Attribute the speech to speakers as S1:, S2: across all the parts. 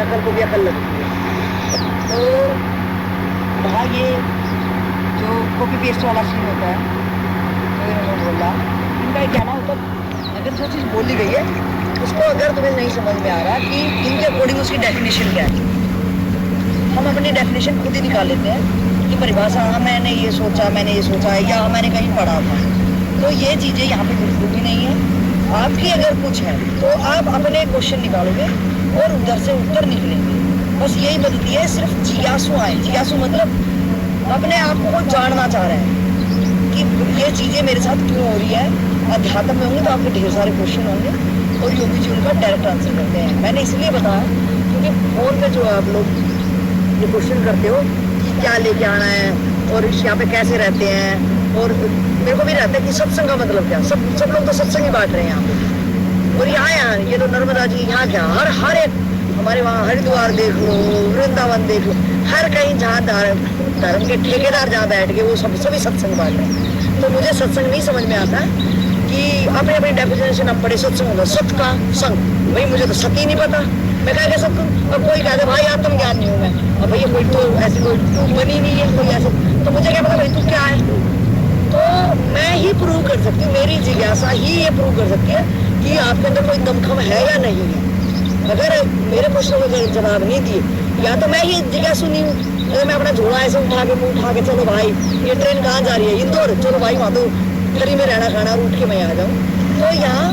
S1: नकल को भी अकल लगती है। तो वहाँ ये जो कॉपी पेस्ट वाला सीन होता है, तो इन्होंने बोला, इनका ये कहना होता है अगर जो चीज़ बोली गई है उसको अगर तुम्हें नहीं समझ में आ रहा कि इनके अकॉर्डिंग उसकी डेफिनेशन क्या है, हम अपनी डेफिनेशन खुद ही निकाल लेते हैं कि परिभाषा, हाँ मैंने ये सोचा है, या मैंने कहीं पढ़ा था। तो ये चीज़ें यहाँ पे बिल्कुल भी नहीं है। आपकी अगर कुछ है तो आप अपने क्वेश्चन निकालोगे और उधर से उत्तर निकलेंगे। बस यही बदलती है, सिर्फ जिज्ञासु आए। जिज्ञासु मतलब अपने आप को जानना चाह रहे हैं कि ये चीज़ें मेरे साथ क्यों हो रही है। अध्यात्म में होंगे तो आपके ढेर सारे क्वेश्चन होंगे और योगी जी उनका डायरेक्ट आंसर करते हैं। मैंने इसलिए बताया क्योंकि फोन पे जो है आप लोग ये क्वेश्चन करते हो कि क्या लेके आना है और यहाँ पे कैसे रहते हैं, और मेरे को भी रहता है कि सत्संग का मतलब क्या। सब लोग तो सत्संग ही बांट रहे हैं यहाँ पे। और यहाँ ये तो नर्मदा जी, यहाँ क्या हर एक हमारे वहाँ हरिद्वार देख लो, वृंदावन देख लो, हर कहीं जहाँ धर्म के ठेकेदार जहाँ बैठ के वो सभी सत्संग बांट रहे हैं। तो मुझे सत्संग नहीं समझ में आता कि अपने अपनी डेफिनेशन अब बड़े सत्संग होगा। सत का संग, भाई मुझे तो सत ही नहीं पता, मैं क्या कह सकता हूँ। अब कोई कहते भाई आत्म ज्ञान नहीं हूँ मैं, अब भैया कोई तो ऐसी कोई तू बनी नहीं है कोई ऐसे, तो मुझे क्या पता भाई तू क्या है। तो मैं ही प्रूव कर सकती हूँ, मेरी जिज्ञासा ही ये प्रूव कर सकती है कि आपके अंदर कोई दमखम है या नहीं है। अगर मेरे प्रश्नों के जवाब नहीं दिए, या तो मैं ही जिज्ञासु नहीं हूँ। अगर मैं अपना झोला ऐसे उठा के मुँह उठा के चलो भाई ये ट्रेन कहाँ जा रही है, इंदौर, चलो भाई वहाँ तो गली में रहना खाना उठ के मैं आ जाऊँ, तो यहाँ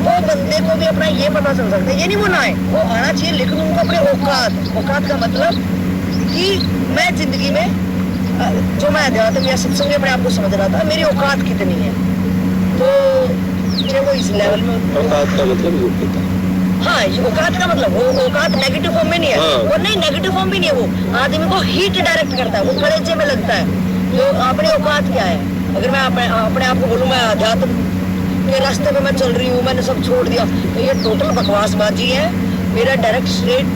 S1: वो बंदे को भी अपना ये पता चल सकता है। ये नहीं बोलना है वो आना चाहिए, लेकिन उनको अपने औकात का मतलब कि मैं जिंदगी में जो मैं अध्यात्म या सत्संग अपने आप को समझ रहा था, मेरी औकात कितनी है। तो मुझे वो इस लेवल में
S2: औकात का मतलब योग्यता।
S1: हाँ, ये औकात का मतलब वो औकात नेगेटिव फॉर्म में नहीं है।
S2: हाँ।
S1: वो नहीं नेगेटिव फॉर्म भी नहीं है, वो आदमी को हीट डायरेक्ट करता है, वो कलेजे में लगता है। जो अपनी औकात क्या है, अगर मैं अपने आप को बोलूँ मैं अध्यात्म के रास्ते पे मैं चल रही हूँ, मैंने सब छोड़ दिया, तो ये टोटल बकवासबाजी है। मेरा डायरेक्ट स्ट्रेट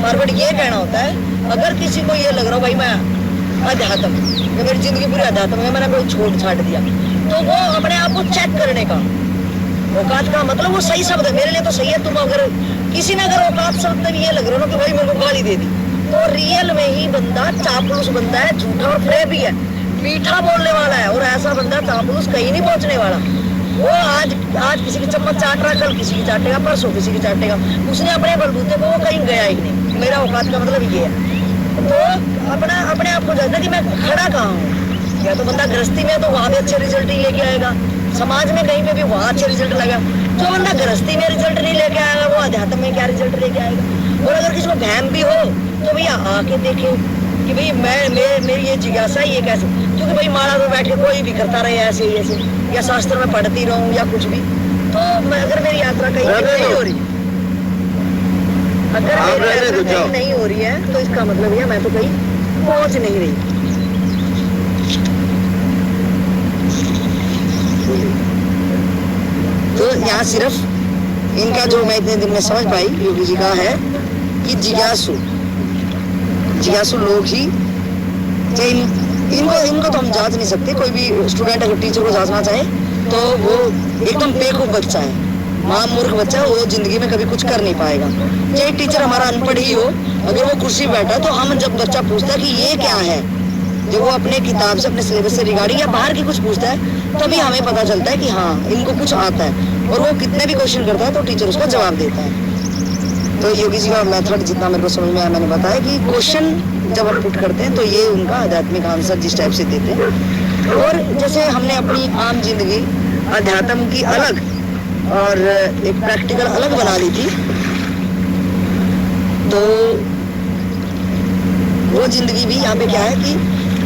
S1: फॉरवर्ड ये कहना होता है, अगर किसी को ये लग रहा हो भाई मैं अध्यात्म, मेरी जिंदगी पूरी अध्यात्म है, मैंने कोई छोड़ छाट दिया, तो वो अपने आप को चेक करने का औकात का मतलब वो सही शब्द है। मेरे लिए तो सही है। तुम अगर किसी ने अगर औकात शब्द में ये लग रहा हो कि भाई मेरे को गाली दे दी, तो रियल में ही बंदा चापलूस बंदा है, झूठा और फ्रेब भी है, मीठा बोलने वाला है। और ऐसा बंदा चापलूस कहीं नहीं पहुंचने वाला। वो आज किसी की चम्मच चाट रहा है, कल किसी की चाटेगा, परसों किसी की चाटेगा। उसने अपने बलबूते को वो कहीं गया ही नहीं। मेरा औकात का मतलब ये है। तो अपने आप को जानना कि मैं खड़ा कहाँ हूँ। या तो बंदा गृहस्थी में तो वहाँ भी अच्छे रिजल्ट ही लेके आएगा, समाज में कहीं पे भी वहाँ अच्छे रिजल्ट लगा। जो बंदा गृहस्थी में रिजल्ट नहीं लेके आएगा, वो अध्यात्म में क्या रिजल्ट लेके आएगा। और अगर किसी को भैम भी हो तो भैया आके देखे कि भाई मेरी ये जिज्ञासा ये कैसे, क्योंकि भाई माला में बैठ के कोई भी करता रहे ऐसे ही ऐसे, या शास्त्र में पढ़ती रहूं या कुछ भी, तो मैं अगर मेरी यात्रा कहीं नहीं हो रही, अगर मेरी यात्रा कहीं नहीं हो रही है, तो इसका मतलब है मैं तो कहीं पहुंच नहीं रही। तो यहाँ सिर्फ इनका जो मैं इतने दिन में समझ पाई योगी जी का है कि जिज्ञासु लोग ही, इनको तो हम जांच नहीं सकते। कोई भी स्टूडेंट अगर टीचर को जांचना चाहे तो वो एकदम बेवकूफ बच्चा है, महामूर्ख बच्चा, वो जिंदगी में कभी कुछ कर नहीं पाएगा। चाहे टीचर हमारा अनपढ़ ही हो, अगर वो कुर्सी बैठा तो हम जब बच्चा पूछता है कि ये क्या है, जब वो अपने किताब से अपने सिलेबस से रिगार्डिंग या बाहर की कुछ पूछता है, तभी हमें पता चलता है कि हाँ इनको कुछ आता है। और वो कितने भी क्वेश्चन करता है तो टीचर उसका जवाब देता है। तो योगी जी का मेथड जितना मेरे को समझ में आया मैंने बताया कि क्वेश्चन जब हम पुट करते हैं तो ये उनका आध्यात्मिक आंसर जिस टाइप से देते हैं। और जैसे हमने अपनी आम जिंदगी अध्यात्म की अलग और एक प्रैक्टिकल अलग बना ली थी, तो वो जिंदगी भी यहाँ पे क्या है कि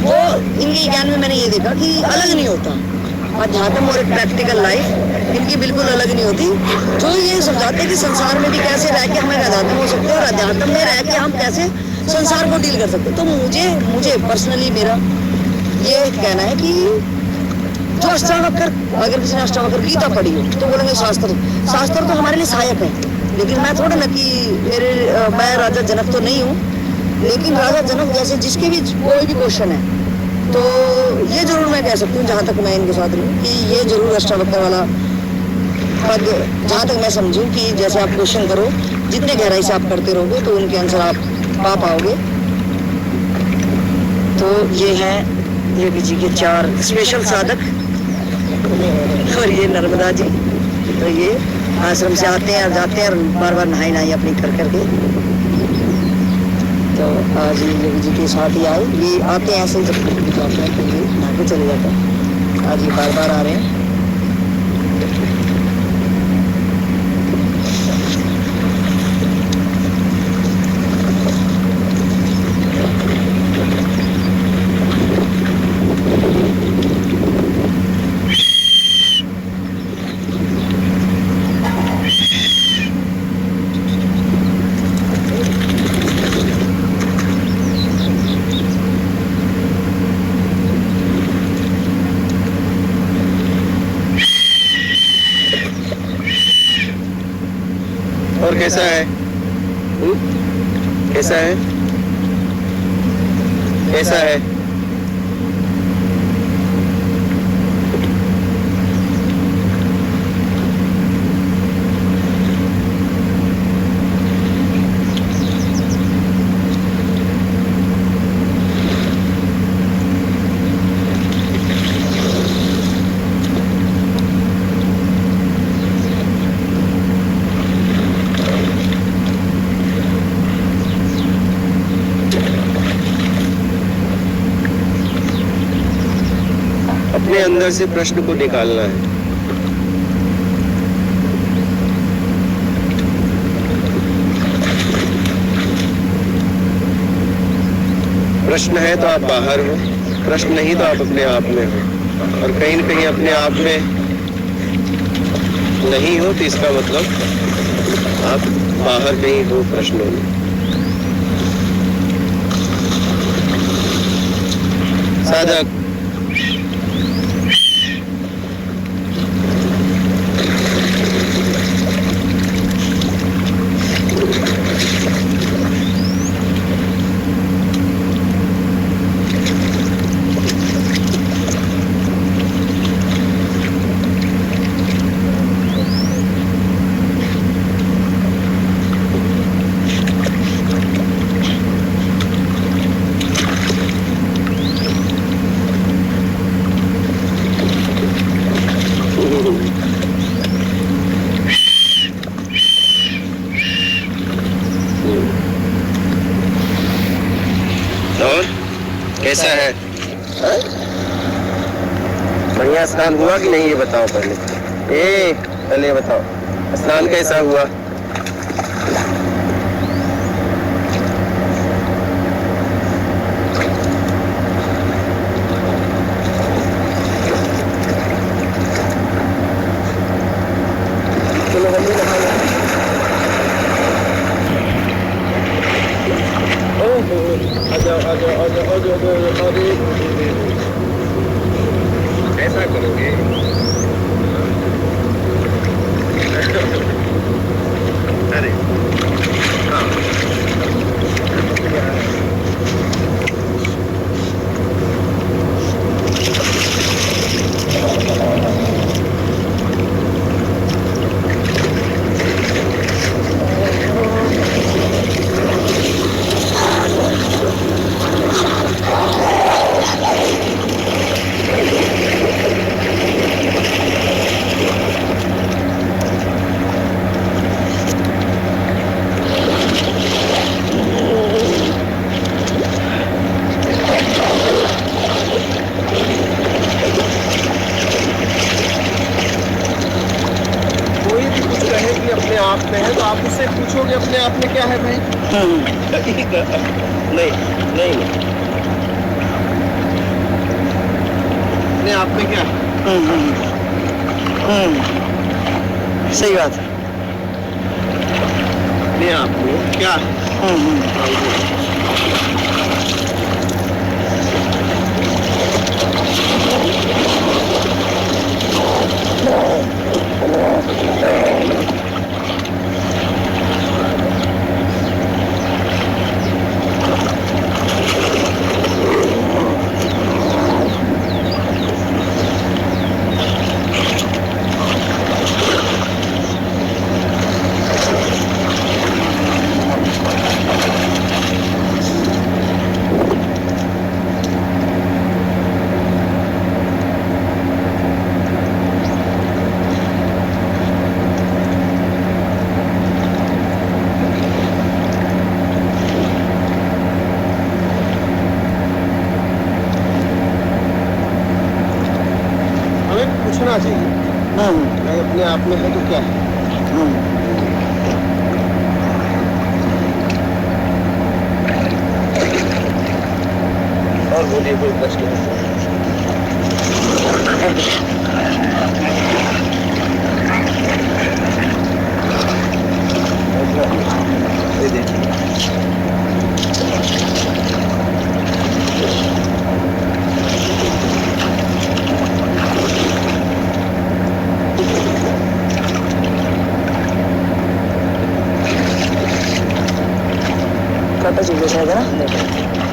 S1: वो इनके ज्ञान में मैंने ये देखा कि अलग नहीं होता। अध्यात्म और एक प्रैक्टिकल लाइफ इनकी बिल्कुल अलग नहीं होती। जो ये समझाते हैं कि संसार में भी कैसे रह के हमें अध्यात्म हो सकते हैं और अध्यात्म में रह के हम कैसे संसार को डील कर सकते हैं। तो मुझे पर्सनली मेरा ये कहना है कि जो अष्टावक्र, अगर किसी ने अष्टावक्र गीता पढ़ी हो तो बोलेंगे शास्त्र तो हमारे लिए सहायक है। लेकिन मैं थोड़ा ना कि मैं राजा जनक तो नहीं हूँ, लेकिन राजा जनक जैसे जिसके भी कोई भी क्वेश्चन है तो ये जरूर मैं कह सकती हूँ, जहाँ तक मैं इनके साथ रहूँ, कि ये जरूर अष्टावक्र वाला पद जहाँ तक मैं समझूँ कि जैसे आप क्वेश्चन करो जितने गहराई से आप करते रहोगे तो उनके आंसर आप पा पाओगे। तो ये है योगी जी के 4 स्पेशल साधक और ये नर्मदा जी। तो ये आश्रम से आते हैं और जाते हैं और बार बार नहाई नहाई अपनी कर करके। तो आज योगी जी के साथ ही आए, ये आते हैं ऐसे जब जाते हैं तो ये नहा के चले जाते हैं। आज ये बार बार आ रहे हैं।
S2: और कैसा है? कैसा है? कैसा है? अपने अंदर से प्रश्न को निकालना है। प्रश्न है तो आप बाहर हो, प्रश्न नहीं तो आप अपने आप में हो। और कहीं न कहीं अपने आप में नहीं हो तो इसका मतलब आप बाहर कहीं हो प्रश्नों में। साधक और कैसा है? बढ़िया स्नान हुआ कि नहीं ये बताओ पहले। पहले ये बताओ स्नान कैसा हुआ? चलो हम भी नहा लें। ऐसा करोगे? अरे हाँ अपने आप में है तो आप उससे पूछोगे अपने आप में क्या है भाई? नहीं नहीं अपने आप में क्या है?
S1: सही बात है।
S2: अपने आप में क्या है? अपने आप में है तो क्या है? और बोलिए कोई प्रश्न है? ये देखिए
S1: छोटा चीज है ना।